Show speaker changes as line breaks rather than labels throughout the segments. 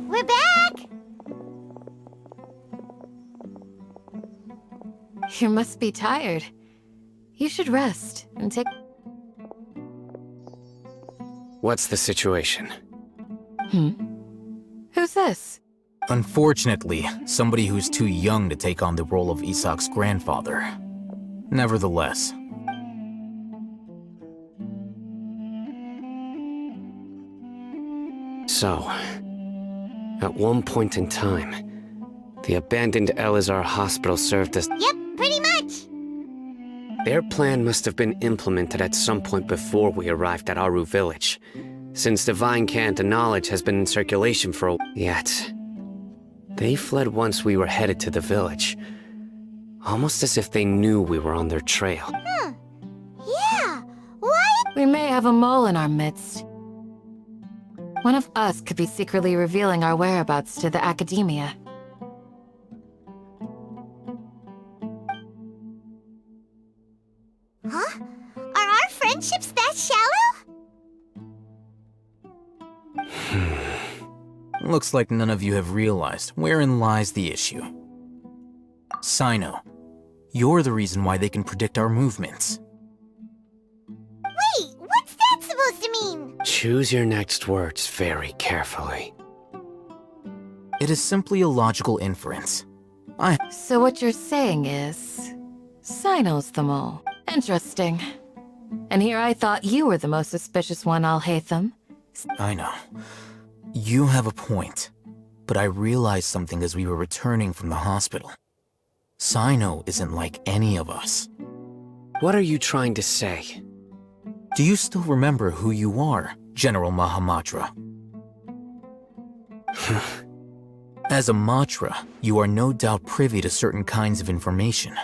We're back!
You must be tired. You should rest and take...
What's the situation?
Who's this?
Unfortunately, somebody who's too young to take on the role of Isak's grandfather. Nevertheless.
So, at one point in time, the abandoned Elazar hospital served as...
Yep, pretty much!
Their plan must have been implemented at some point before we arrived at Aru village, since divine cant and knowledge has been in circulation for a... Yet, they fled once we were headed to the village, almost as if they knew we were on their trail.
Yeah, what?
We may have a mole in our midst. One of us could be secretly revealing our whereabouts to the academia.
Huh? Are our friendships that shallow?
Looks like none of you have realized wherein lies the issue. Cyno, you're the reason why they can predict our movements.
Wait, what's that supposed to mean?
Choose your next words very carefully.
It is simply a logical inference.
So what you're saying is... Cyno's the mole. Interesting. And here I thought you were the most suspicious one, Alhacén.
I know. You have a point. But I realized something as we were returning from the hospital. Cyno isn't like any of us.
What are you trying to say?
Do you still remember who you are, General Mahamatra? As a Matra, you are no doubt privy to certain kinds of information.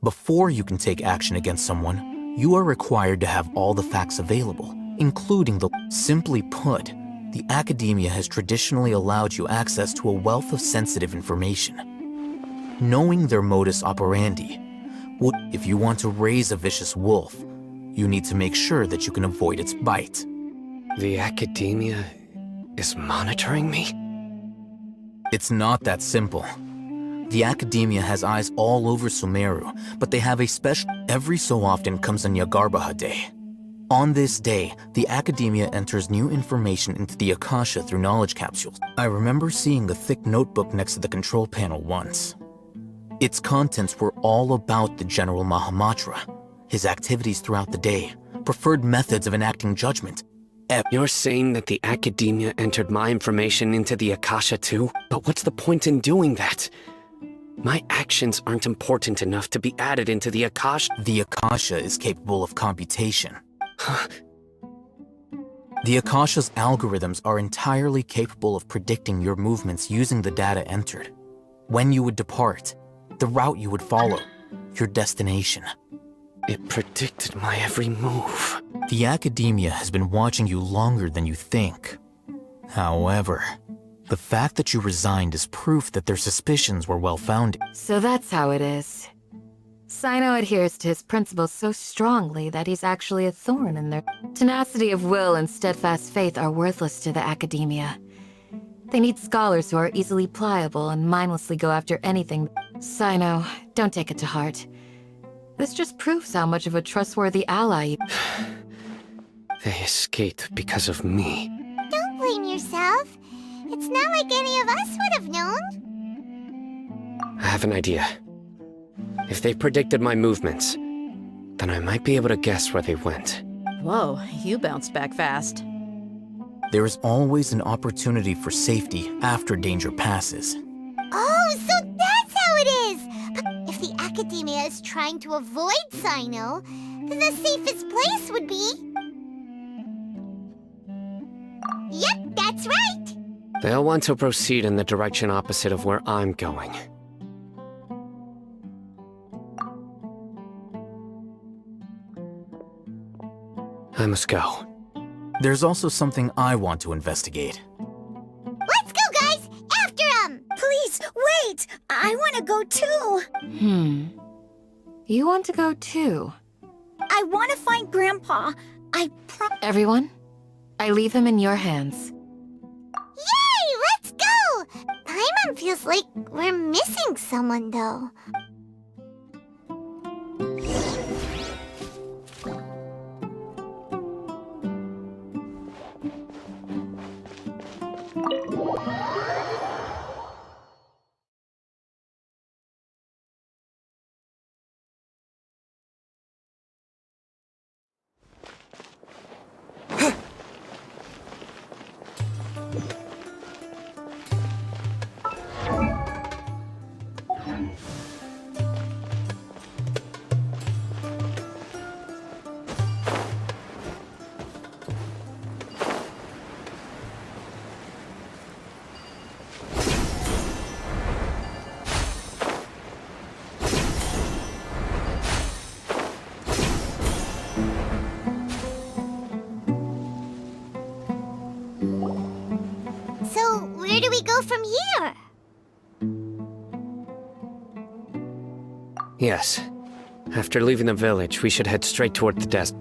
Before you can take action against someone, you are required to have all the facts available, including the... Simply put, the academia has traditionally allowed you access to a wealth of sensitive information. Knowing their modus operandi, if you want to raise a vicious wolf, you need to make sure that you can avoid its bite.
The academia is monitoring me?
It's not that simple. The academia has eyes all over Sumeru, but they have a special... Every so often comes a Nyagarbaha day. On this day, the academia enters new information into the Akasha through knowledge capsules. I remember seeing a thick notebook next to the control panel once. Its contents were all about the General Mahamatra, his activities throughout the day, preferred methods of enacting judgment.
You're saying that the academia entered my information into the Akasha too? But what's the point in doing that? My actions aren't important enough to be added into the Akasha.
The Akasha is capable of computation. The Akasha's algorithms are entirely capable of predicting your movements using the data entered. When you would depart, the route you would follow, your destination.
It predicted my every move.
The academia has been watching you longer than you think. However, the fact that you resigned is proof that their suspicions were well-founded.
So that's how it is. Cyno adheres to his principles so strongly that he's actually a thorn in their... Tenacity of will and steadfast faith are worthless to the academia. They need scholars who are easily pliable and mindlessly go after anything. Cyno, don't take it to heart. This just proves how much of a trustworthy ally you...
They escaped because of me.
Don't blame yourself. It's not like any of us would have known.
I have an idea. If they predicted my movements, then I might be able to guess where they went.
Whoa, you bounced back fast.
There is always an opportunity for safety after danger passes.
Oh, so that's how it is! But if the academia is trying to avoid Cyno, then the safest place would be...
They'll want to proceed in the direction opposite of where I'm going. I must go.
There's also something I want to investigate.
Let's go, guys! After him!
Please, wait! I want to go too!
You want to go too?
I want to find Grandpa.
Everyone, I leave him in your hands.
Yay! Let's go! Paimon feels like we're missing someone, though. So, where do we go from here?
Yes. After leaving the village, we should head straight toward the desert.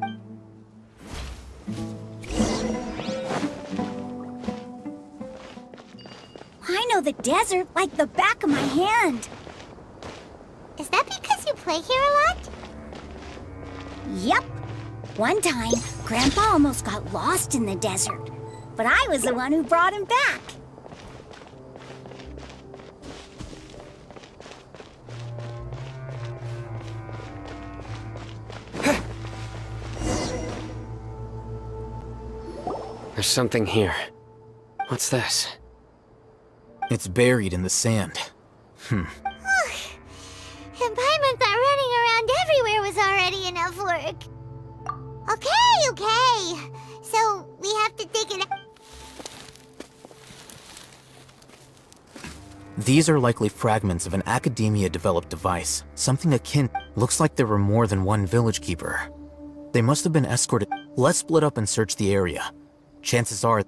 I know the desert like the back of my hand.
Is that because you play here a lot?
Yep. One time, Grandpa almost got lost in the desert, but I was the one who brought him back.
There's something here. What's this?
It's buried in the sand.
And Paimon thought running around everywhere was already enough work. Okay. So, we have to dig it out.
These are likely fragments of an Academia-developed device, something akin. Looks like there were more than one village keeper. They must have been escorted. Let's split up and search the area. Chances are...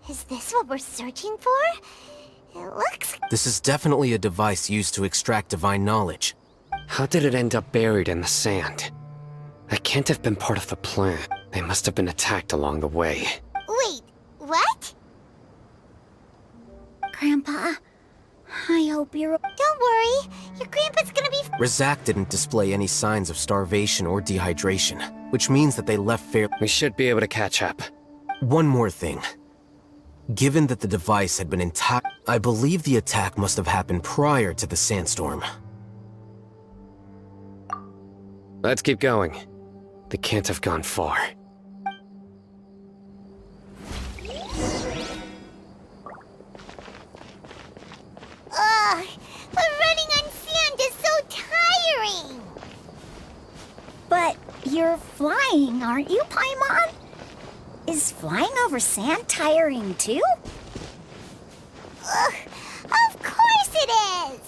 Is this what we're searching for? It looks...
This is definitely a device used to extract divine knowledge.
How did it end up buried in the sand? That can't have been part of the plan. They must have been attacked along the way.
Wait, what?
Grandpa, I hope you're...
Don't worry, your grandpa's gonna be...
Razak didn't display any signs of starvation or dehydration, which means that they left fairly...
We should be able to catch up.
One more thing. Given that the device had been intact, I believe the attack must have happened prior to the sandstorm.
Let's keep going. They can't have gone far.
Ugh, but running on sand is so tiring!
But you're flying, aren't you, Paimon? Is flying over sand tiring too?
Ugh, of course it is!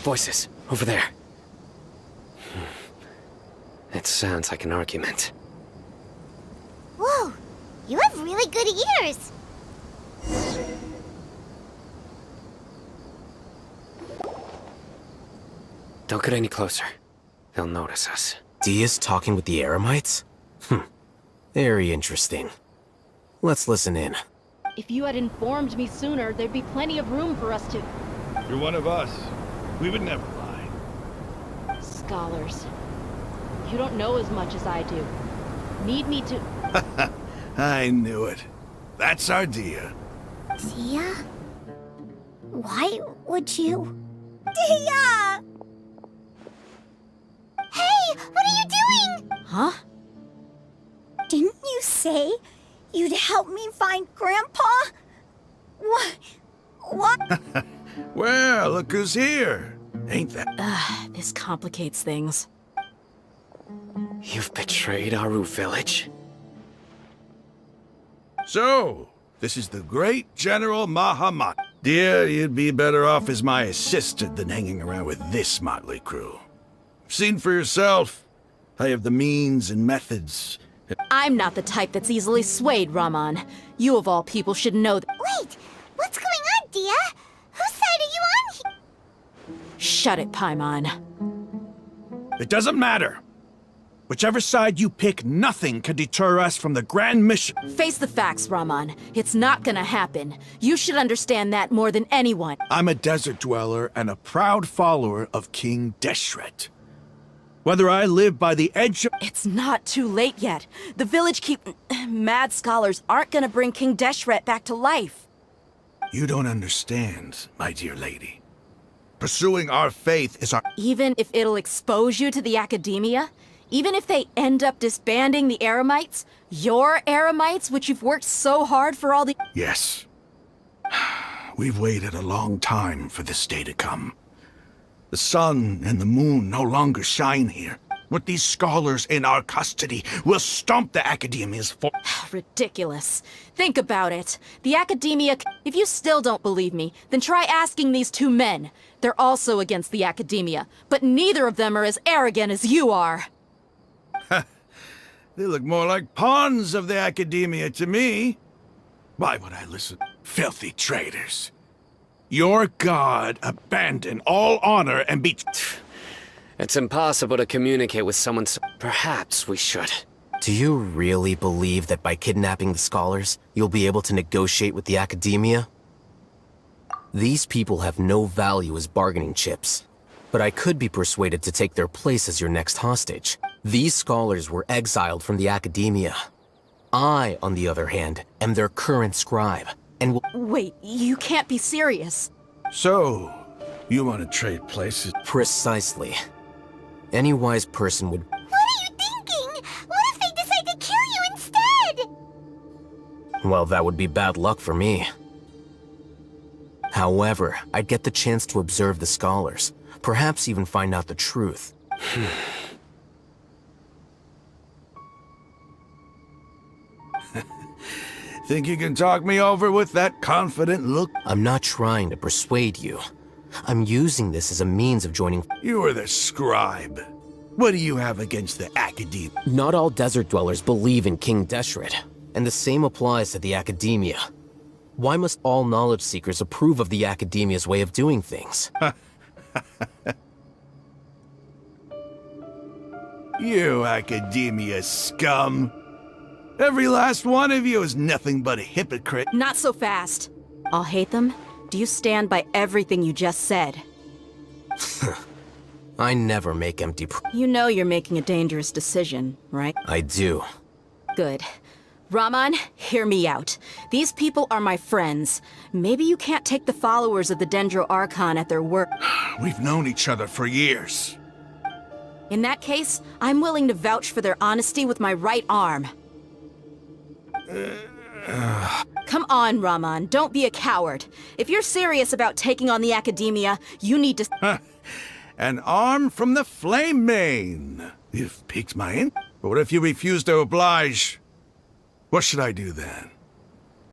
Voices, over there. It sounds like an argument.
Whoa, you have really good ears!
Don't get any closer. They'll notice us.
Dia's talking with the Eremites? Very interesting. Let's listen in.
If you had informed me sooner, there'd be plenty of room for us to...
You're one of us. We would never lie.
Scholars. You don't know as much as I do. Need me to...
I knew it. That's our Dia.
Dia? Why would you? Dia!
Hey, what are you doing?
Huh?
Didn't you say you'd help me find Grandpa? What?
Well, look who's here. Ain't that?
This complicates things.
You've betrayed Aru Village?
So, this is the great General Mahamat. Dear, you'd be better off as my assistant than hanging around with this motley crew. Seen for yourself. I have the means and methods.
I'm not the type that's easily swayed, Raman. You of all people should know that.
Wait, what's going on, Dia? Whose side are you on here?
Shut it, Paimon.
It doesn't matter. Whichever side you pick, nothing can deter us from the grand mission.
Face the facts, Raman. It's not gonna happen. You should understand that more than anyone.
I'm a desert dweller and a proud follower of King Deshret. Whether I live by the edge of...
It's not too late yet. The village mad scholars aren't gonna bring King Deshret back to life.
You don't understand, my dear lady. Pursuing our faith is our...
Even if it'll expose you to the academia, even if they end up disbanding the Eremites, your Eremites, which you've worked so hard for all the...
Yes. We've waited a long time for this day to come. The sun and the moon no longer shine here. With these scholars in our custody, we'll stomp the academia's for...
Ridiculous. Think about it. The academia... If you still don't believe me, then try asking these two men. They're also against the academia, but neither of them are as arrogant as you are.
They look more like pawns of the academia to me. Why would I listen? Filthy traitors. Your god abandoned all honor and be...
It's impossible to communicate with someone, so perhaps we should.
Do you really believe that by kidnapping the scholars, you'll be able to negotiate with the academia? These people have no value as bargaining chips, but I could be persuaded to take their place as your next hostage. These scholars were exiled from the academia. I, on the other hand, am their current scribe, and will...
Wait, you can't be serious.
So, you want to trade places?
Precisely. Any wise person would...
What are you thinking? What if they decide to kill you instead?
Well, that would be bad luck for me. However, I'd get the chance to observe the scholars, perhaps even find out the truth.
Think you can talk me over with that confident look?
I'm not trying to persuade you. I'm using this as a means of joining...
You are the scribe. What do you have against the academia?
Not all desert dwellers believe in King Deshret, and the same applies to the academia. Why must all knowledge seekers approve of the academia's way of doing things?
You academia scum. Every last one of you is nothing but a hypocrite.
Not so fast. I'll hate them. Do you stand by everything you just said?
I never make empty
You know you're making a dangerous decision, right?
I do.
Good. Raman, hear me out. These people are my friends. Maybe you can't take the followers of the Dendro Archon at their word.
We've known each other for years.
In that case, I'm willing to vouch for their honesty with my right arm. Come on, Raman, don't be a coward. If you're serious about taking on the academia, you need to...
An arm from the Flame Mane. You've piqued my interest. But what if you refuse to oblige? What should I do then?